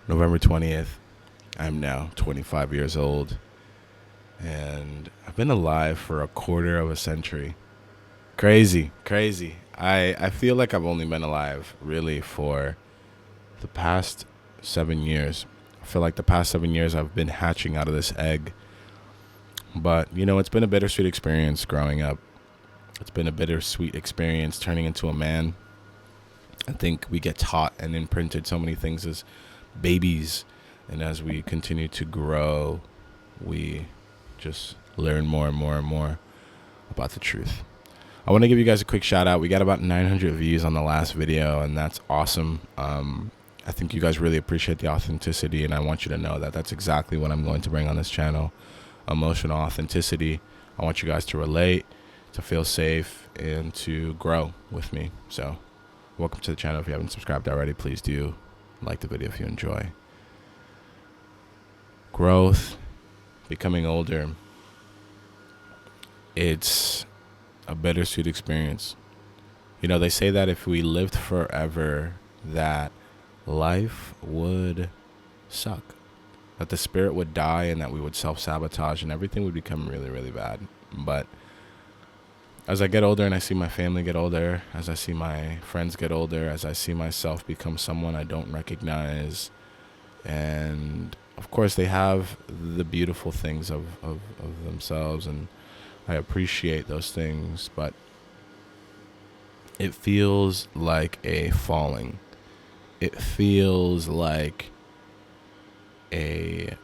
November 20th, I'm now 25 years old, and I've been alive for a quarter of a century. Crazy, crazy. I feel like I've only been alive really for the past 7 years. I feel like the past 7 years I've been hatching out of this egg. But, it's been a bittersweet experience growing up. It's been a bittersweet experience turning into a man. I think we get taught and imprinted so many things as babies. And as we continue to grow, we just learn more and more and more about the truth. I want to give you guys a quick shout out. We got about 900 views on the last video, and that's awesome. I think you guys really appreciate the authenticity, and I want you to know that that's exactly what I'm going to bring on this channel. Emotional authenticity. I want you guys to relate, to feel safe, and to grow with me. So welcome to the channel. If you haven't subscribed already, please do like the video if you enjoy. Growth, becoming older, it's a bittersweet experience. They say that if we lived forever, that life would suck, that the spirit would die, and that we would self-sabotage and everything would become really, really bad. But as I get older and I see my family get older, as I see my friends get older, as I see myself become someone I don't recognize, and of course they have the beautiful things of themselves, and I appreciate those things, but it feels like a falling. It feels like a,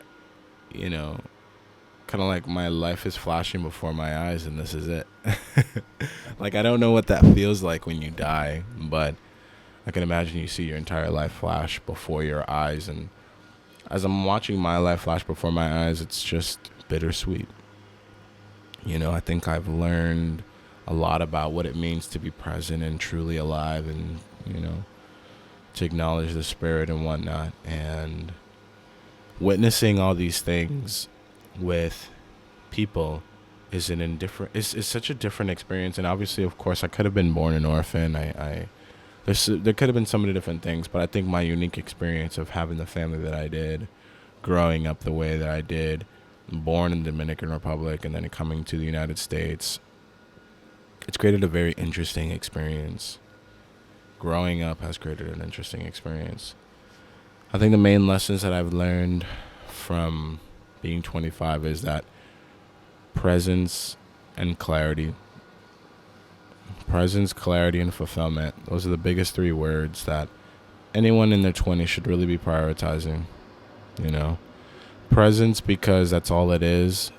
kind of like my life is flashing before my eyes and this is it. Like, I don't know what that feels like when you die, but I can imagine you see your entire life flash before your eyes. And as I'm watching my life flash before my eyes, it's just bittersweet. I think I've learned a lot about what it means to be present and truly alive, and, to acknowledge the spirit and whatnot. And witnessing all these things with people is such a different experience. And obviously, of course, I could have been born an orphan. There could have been so many different things, but I think my unique experience of having the family that I did, growing up the way that I did, born in the Dominican Republic and then coming to the United States, it's created a very interesting experience. Growing up has created an interesting experience. I think the main lessons that I've learned from being 25 is that presence and clarity. Presence, clarity, and fulfillment. Those are the biggest three words that anyone in their 20s should really be prioritizing. Presence, because that's all it is.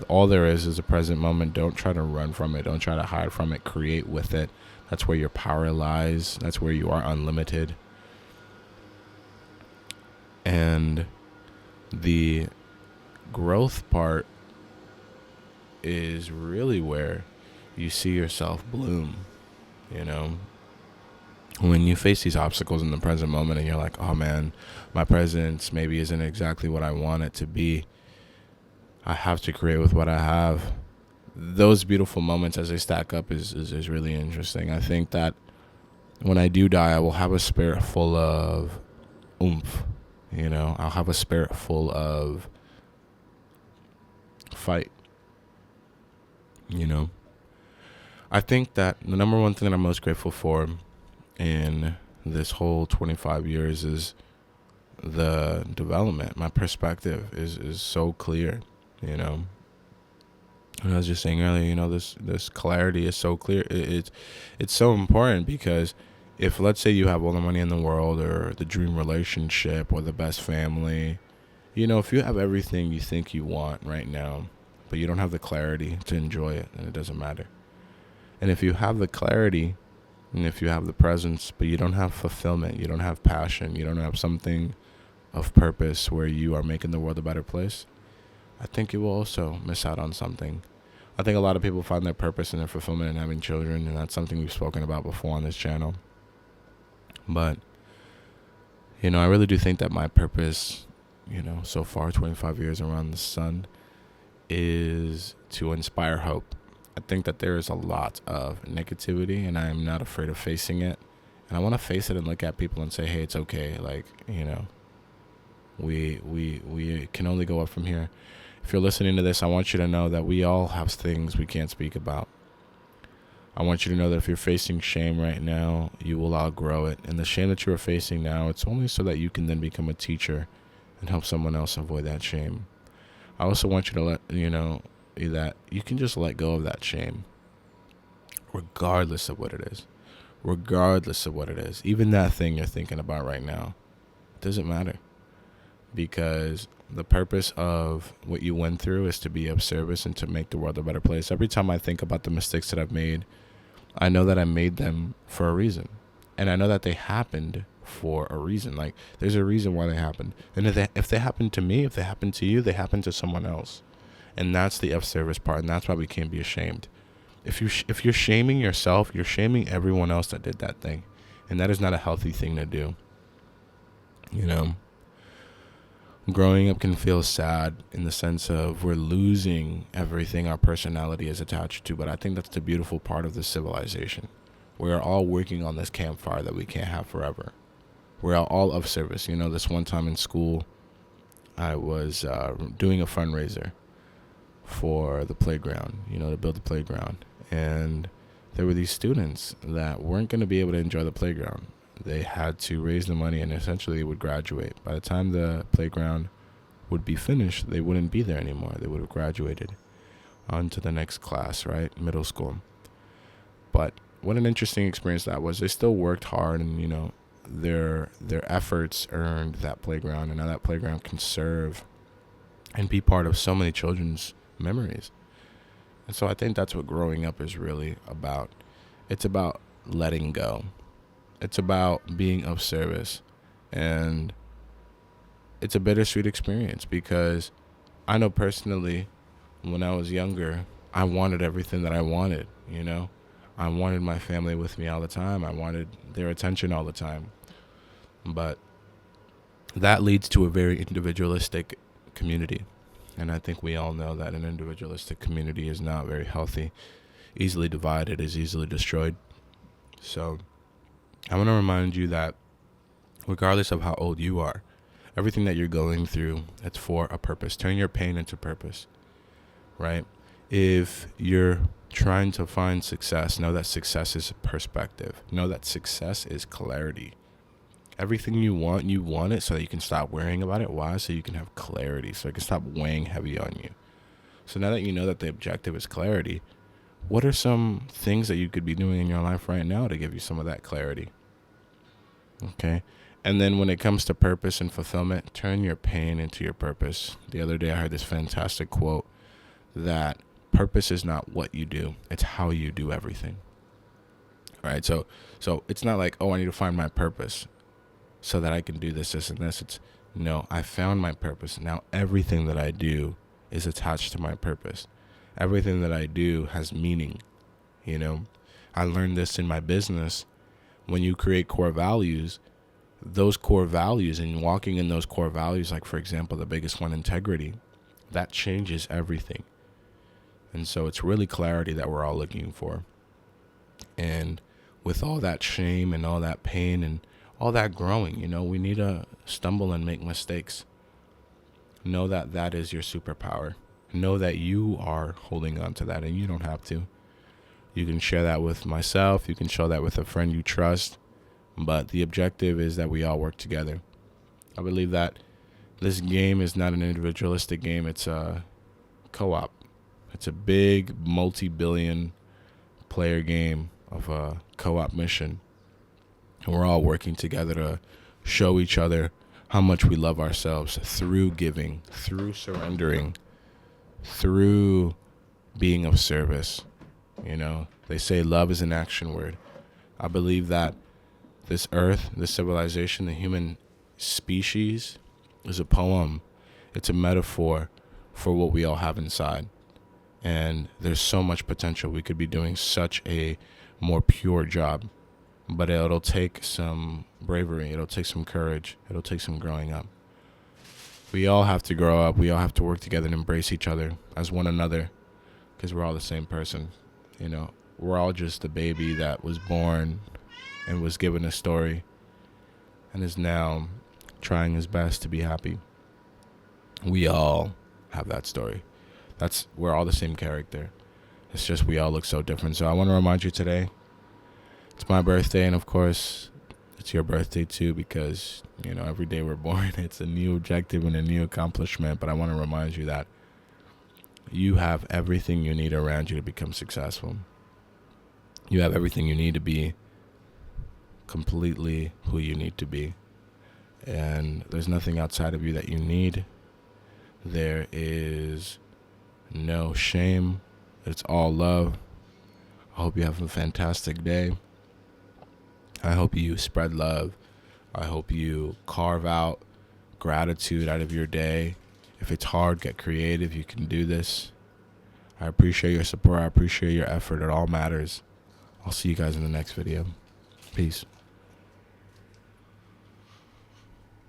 All there is a present moment. Don't try to run from it. Don't try to hide from it. Create with it. That's where your power lies. That's where you are unlimited. And the growth part is really where you see yourself bloom. When you face these obstacles in the present moment and you're like, oh man, my presence maybe isn't exactly what I want it to be, I have to create with what I have. Those beautiful moments as they stack up is really interesting. I think that when I do die, I will have a spirit full of oomph. I'll have a spirit full of fight. I think that the number one thing that I'm most grateful for in this whole 25 years is the development. My perspective is so clear. And I was just saying earlier, this clarity is so clear. It's so important, because if, let's say, you have all the money in the world, or the dream relationship, or the best family, if you have everything you think you want right now, but you don't have the clarity to enjoy it, then it doesn't matter. And if you have the clarity, and if you have the presence, but you don't have fulfillment, you don't have passion, you don't have something of purpose where you are making the world a better place, I think you will also miss out on something. I think a lot of people find their purpose and their fulfillment in having children, and that's something we've spoken about before on this channel. But, I really do think that my purpose, so far, 25 years around the sun, is to inspire hope. I think that there is a lot of negativity, and I am not afraid of facing it. And I want to face it and look at people and say, hey, it's okay. Like, We can only go up from here. If you're listening to this, I want you to know that we all have things we can't speak about. I want you to know that if you're facing shame right now, you will outgrow it. And the shame that you are facing now, it's only so that you can then become a teacher and help someone else avoid that shame. I also want you to let you know that you can just let go of that shame, regardless of what it is. Regardless of what it is. Even that thing you're thinking about right now, it doesn't matter. Because the purpose of what you went through is to be of service and to make the world a better place. Every time I think about the mistakes that I've made, I know that I made them for a reason. And I know that they happened for a reason. Like, there's a reason why they happened. And if they happened to me, if they happened to you, they happened to someone else. And that's the of service part. And that's why we can't be ashamed. If you're shaming yourself, you're shaming everyone else that did that thing. And that is not a healthy thing to do. You know? Growing up can feel sad in the sense of we're losing everything our personality is attached to, but I think that's the beautiful part of this civilization. We are all working on this campfire that we can't have forever. We're all of service. You know, this one time in school, I was doing a fundraiser for the playground, to build the playground. And there were these students that weren't going to be able to enjoy the playground. They had to raise the money and essentially would graduate. By the time the playground would be finished, they wouldn't be there anymore. They would have graduated on to the next class, right? Middle school. But what an interesting experience that was. They still worked hard and, their efforts earned that playground. And now that playground can serve and be part of so many children's memories. And so I think that's what growing up is really about. It's about letting go. It's about being of service. And it's a bittersweet experience because I know personally when I was younger, I wanted everything that I wanted, I wanted my family with me all the time. I wanted their attention all the time. But that leads to a very individualistic community. And I think we all know that an individualistic community is not very healthy. Easily divided, is easily destroyed. So I want to remind you that regardless of how old you are, everything that you're going through, it's for a purpose. Turn your pain into purpose, right? If you're trying to find success, know that success is perspective. Know that success is clarity. Everything you want it so that you can stop worrying about it. Why? So you can have clarity, so it can stop weighing heavy on you. So now that you know that the objective is clarity, what are some things that you could be doing in your life right now to give you some of that clarity? Okay. And then when it comes to purpose and fulfillment, turn your pain into your purpose. The other day I heard this fantastic quote that purpose is not what you do, it's how you do everything. Right? So it's not like, I need to find my purpose so that I can do this, and this. It's, no, I found my purpose. Now everything that I do is attached to my purpose. Everything that I do has meaning. I learned this in my business. When you create core values, those core values and walking in those core values, like for example, the biggest one, integrity, that changes everything. And so it's really clarity that we're all looking for. And with all that shame and all that pain and all that growing, we need to stumble and make mistakes. Know that that is your superpower. Know that you are holding on to that and you don't have to. You can share that with myself. You can share that with a friend you trust. But the objective is that we all work together. I believe that this game is not an individualistic game. It's a co-op. It's a big multi-billion player game of a co-op mission. And we're all working together to show each other how much we love ourselves through giving, through surrendering, through being of service. They say love is an action word. I believe that this earth, this civilization, the human species is a poem. It's a metaphor for what we all have inside. And there's so much potential. We could be doing such a more pure job. But it'll take some bravery. It'll take some courage. It'll take some growing up. We all have to grow up. We all have to work together and embrace each other as one another because we're all the same person. We're all just a baby that was born and was given a story and is now trying his best to be happy. We all have that story. We're all the same character. It's just we all look so different. So I want to remind you today, it's my birthday, and of course, it's your birthday too, because, every day we're born, it's a new objective and a new accomplishment. But I want to remind you that you have everything you need around you to become successful. You have everything you need to be completely who you need to be. And there's nothing outside of you that you need. There is no shame. It's all love. I hope you have a fantastic day. I hope you spread love. I hope you carve out gratitude out of your day. If it's hard, get creative. You can do this. I appreciate your support. I appreciate your effort. It all matters. I'll see you guys in the next video. Peace.